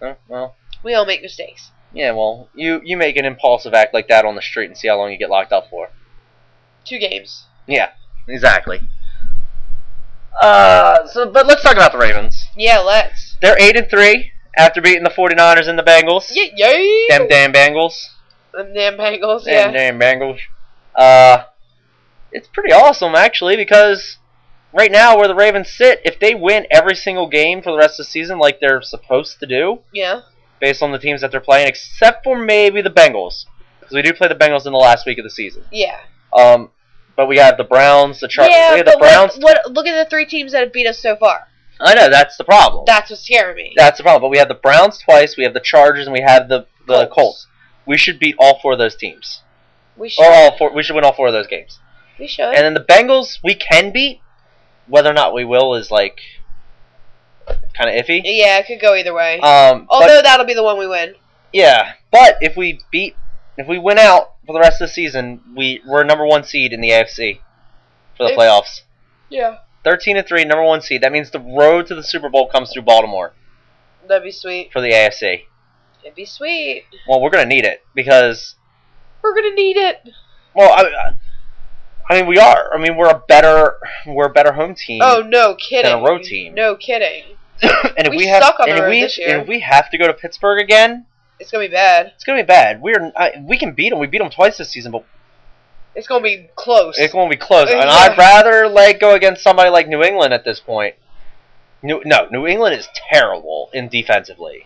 Oh, well. We all make mistakes. Yeah, well, you make an impulsive act like that on the street and see how long you get locked up for. 2 games. Yeah, exactly. But let's talk about the Ravens. Yeah, let's. They're 8-3 after beating the 49ers and the Bengals. Yay! Them damn Bengals. Them damn Bengals, yeah. Them damn Bengals. It's pretty awesome, actually, because right now where the Ravens sit, if they win every single game for the rest of the season like they're supposed to do, Yeah. based on the teams that they're playing, except for maybe the Bengals, because we do play the Bengals in the last week of the season. Yeah. But we have the Browns, the Chargers. Yeah, We have but the Browns. look at the 3 teams that have beat us so far. I know, that's the problem. That's what's scaring me. That's the problem. But we have the Browns twice, we have the Chargers, and we have the Colts. We should beat all 4 of those teams. We should. Or all 4. We should win all 4 of those games. We should. And then the Bengals, we can beat. Whether or not we will is like kind of iffy. Yeah, it could go either way. Although Although that'll be the one we win. Yeah, but if we win out for the rest of the season, we're number 1 seed in the AFC for the playoffs. Yeah. 13-3, number 1 seed. That means the road to the Super Bowl comes through Baltimore That'd be sweet. for the AFC. It'd be sweet. Well, we're gonna need it because, We're gonna need it. well, I mean we are. I mean we're a better home team. Oh, no kidding. Than a road team. No kidding. and if we have, suck on the and if road we, this year. and if we have to go to Pittsburgh again, It's gonna be bad. it's gonna be bad. We can beat them. We beat them twice this season, but It's gonna be close. it's gonna be close. And Yeah. I'd rather go against somebody like New England at this point. New England is terrible in defensively.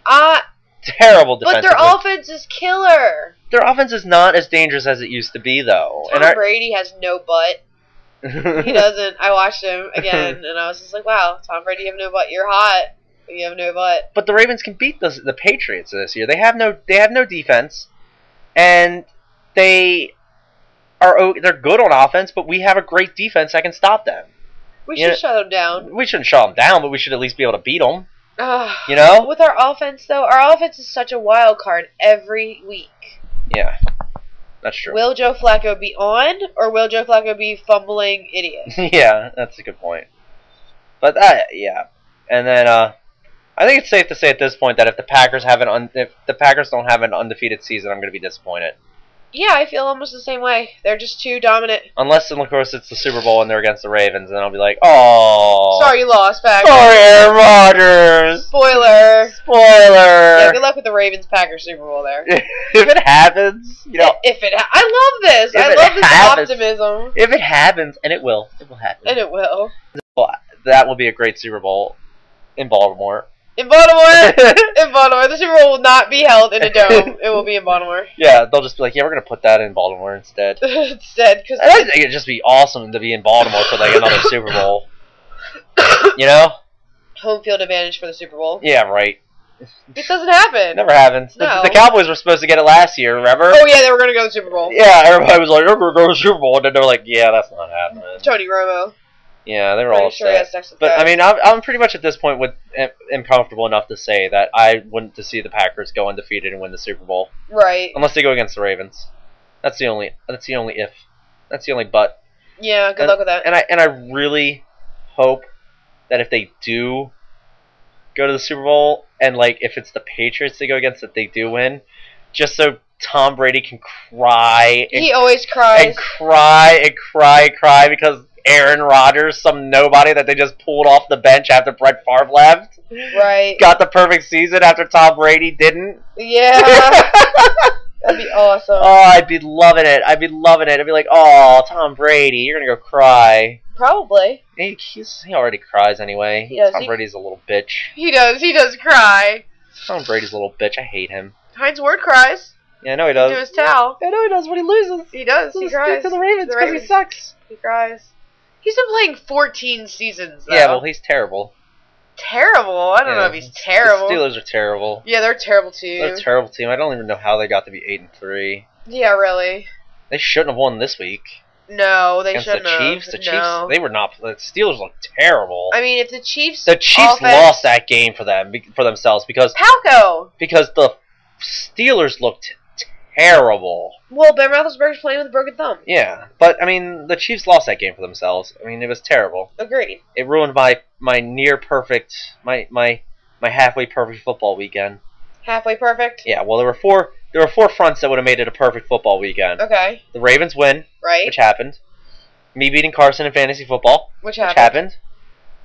Terrible But defensively. their offense is killer. Their offense is not as dangerous as it used to be, though. Tom Brady has no butt. He Brady doesn't. I watched him again, and I was just like, wow, Tom Brady, you have no butt. You're hot, but you have no butt. But the Ravens can beat the Patriots this year. They have no defense, and they're good on offense, but we have a great defense that can stop them. We should shut them down. We shouldn't shut them down, but we should at least be able to beat them. Ugh. You know? With our offense, though, our offense is such a wild card every week. Yeah, that's true. Will Joe Flacco be on, or will Joe Flacco be fumbling idiot? Yeah, that's a good point. But yeah, and then I think it's safe to say at this point that if the Packers don't have an undefeated season, I'm going to be disappointed. Yeah, I feel almost the same way. They're just too dominant. Unless, of course, it's the Super Bowl and they're against the Ravens, and I'll be like, oh. Sorry you lost, Packers. Sorry, Aaron Rodgers. Spoiler. Yeah, good luck with the Ravens-Packers Super Bowl there. If it happens, you know. I love this. I love this optimism. If it happens, and it will happen. And it will. Well, that will be a great Super Bowl in Baltimore. In Baltimore? In Baltimore. The Super Bowl will not be held in a dome. It will be in Baltimore. Yeah, they'll just be like, yeah, we're going to put that in Baltimore instead. Because I think it'd just be awesome to be in Baltimore for like another Super Bowl. You know? Home field advantage for the Super Bowl. Yeah, right. It doesn't happen. It never happens. No. The Cowboys were supposed to get it last year, remember? Oh, yeah, they were going to go to the Super Bowl. Yeah, everybody was like, we're going to go to the Super Bowl. And then they were like, yeah, that's not happening. Tony Romo. Yeah, they were all upset. Sure but, I mean, I'm pretty much at this point comfortable enough to say that I wouldn't to see the Packers go undefeated and win the Super Bowl. Right. Unless they go against the Ravens. That's the only if. That's the only but. Yeah, good luck with that. And I really hope that if they do go to the Super Bowl, and like if it's the Patriots they go against, that they do win, just so Tom Brady can cry. He always cries. And cry because Aaron Rodgers, some nobody that they just pulled off the bench after Brett Favre left. Right. Got the perfect season after Tom Brady didn't. Yeah. That'd be awesome. Oh, I'd be loving it. I'd be like, oh, Tom Brady, you're going to go cry. Probably. He already cries anyway. Tom Brady's a little bitch. He does cry. Tom Brady's a little bitch. I hate him. Heinz Ward cries. Yeah, I know he does. To his towel. I know he does when he loses. He does. He cries. To the Ravens because he sucks. He cries. He's been playing 14 seasons, though. Yeah, well, he's terrible. Terrible? I don't know if he's terrible. The Steelers are terrible. Yeah, they're a terrible team. They're a terrible team. I don't even know how they got to be 8-3. Yeah, really. They shouldn't have won this week. No, they shouldn't have. The Chiefs, they were not. The Steelers looked terrible. I mean, if the Chiefs lost that game for themselves because the Steelers looked terrible. Well, Ben Roethlisberger's playing with a broken thumb. Yeah, but I mean, the Chiefs lost that game for themselves. I mean, it was terrible. Agreed. It ruined my near perfect, my halfway perfect football weekend. Halfway perfect? Yeah. Well, there were four fronts that would have made it a perfect football weekend. Okay. The Ravens win, right? Which happened. Me beating Carson in fantasy football, which happened.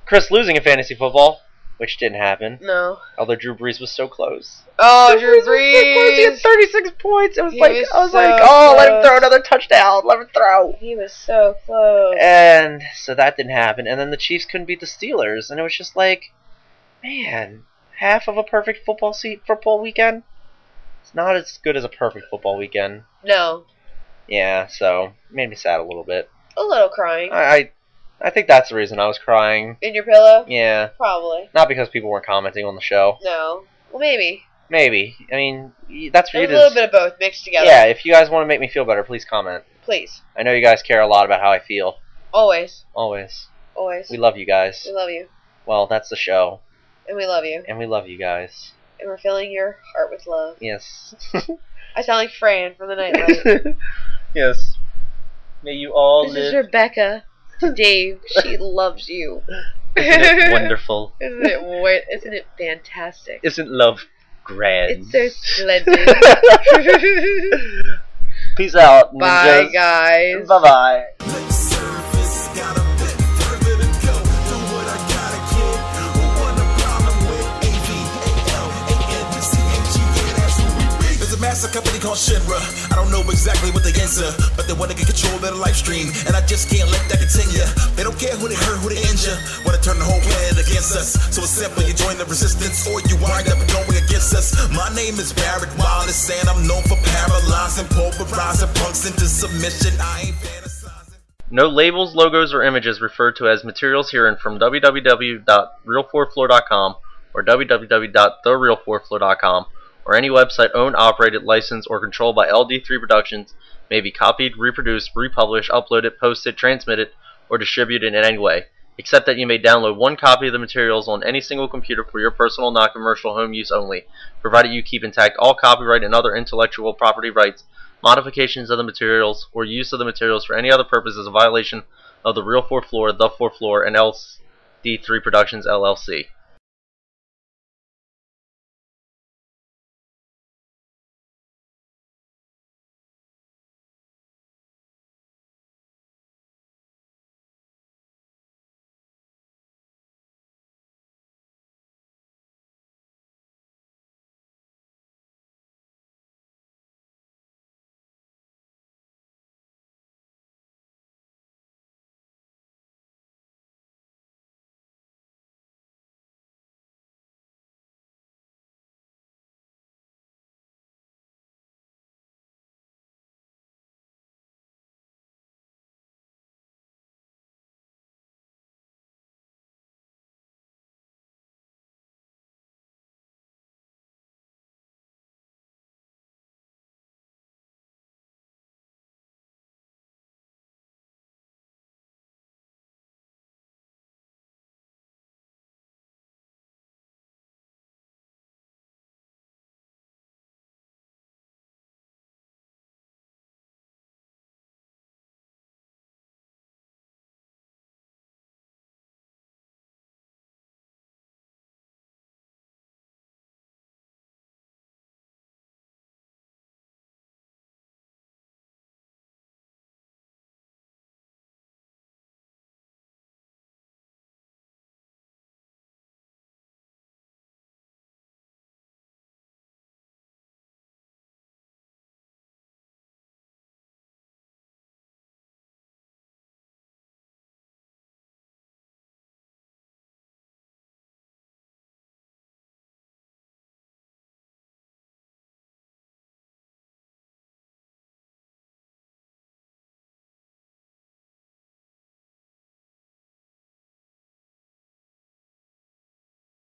Chris losing in fantasy football, which didn't happen. No. Although Drew Brees was so close. Oh, Drew Brees! He had 36 points. I was like, let him throw another touchdown. Let him throw. He was so close. And so that didn't happen. And then the Chiefs couldn't beat the Steelers, and it was just like, man, half of a perfect football weekend. It's not as good as a perfect football weekend. No. Yeah, so it made me sad a little bit. A little crying. I think that's the reason I was crying. In your pillow? Yeah. Probably. Not because people weren't commenting on the show. No. Well, maybe. Maybe. I mean, that's for you to... A little bit of both mixed together. Yeah, if you guys want to make me feel better, please comment. Please. I know you guys care a lot about how I feel. Always. Always. Always. We love you guys. We love you. Well, that's the show. And we love you. And we love you guys. And we're filling your heart with love. Yes. I sound like Fran from the Nightlight. Yes. May you all live... This is Rebecca. Dave, she loves you. Isn't it wonderful? Isn't it fantastic? Isn't love grand? It's so splendid. Peace out, ninjas. Bye, guys. Bye-bye. A company called Shinra. I don't know exactly what they answer, but they want to get control of their live stream, and I just can't let that continue. They don't care who they hurt, who they injure, want to turn the whole planet against us. So it's simple, you join the resistance, or you wind up going against us. My name is Barrett Wallace, and I'm known for paralyzing, pulverizing punks into submission. I ain't fantasizing. No labels, logos, or images referred to as materials herein from www.real4floor.com or www.thereal4floor.com or any website owned, operated, licensed, or controlled by LD3 Productions may be copied, reproduced, republished, uploaded, posted, transmitted, or distributed in any way, except that you may download one copy of the materials on any single computer for your personal, non-commercial home use only, provided you keep intact all copyright and other intellectual property rights. Modifications of the materials or use of the materials for any other purpose is a violation of the Real 4th Floor, The 4th Floor, and LD3 Productions, LLC.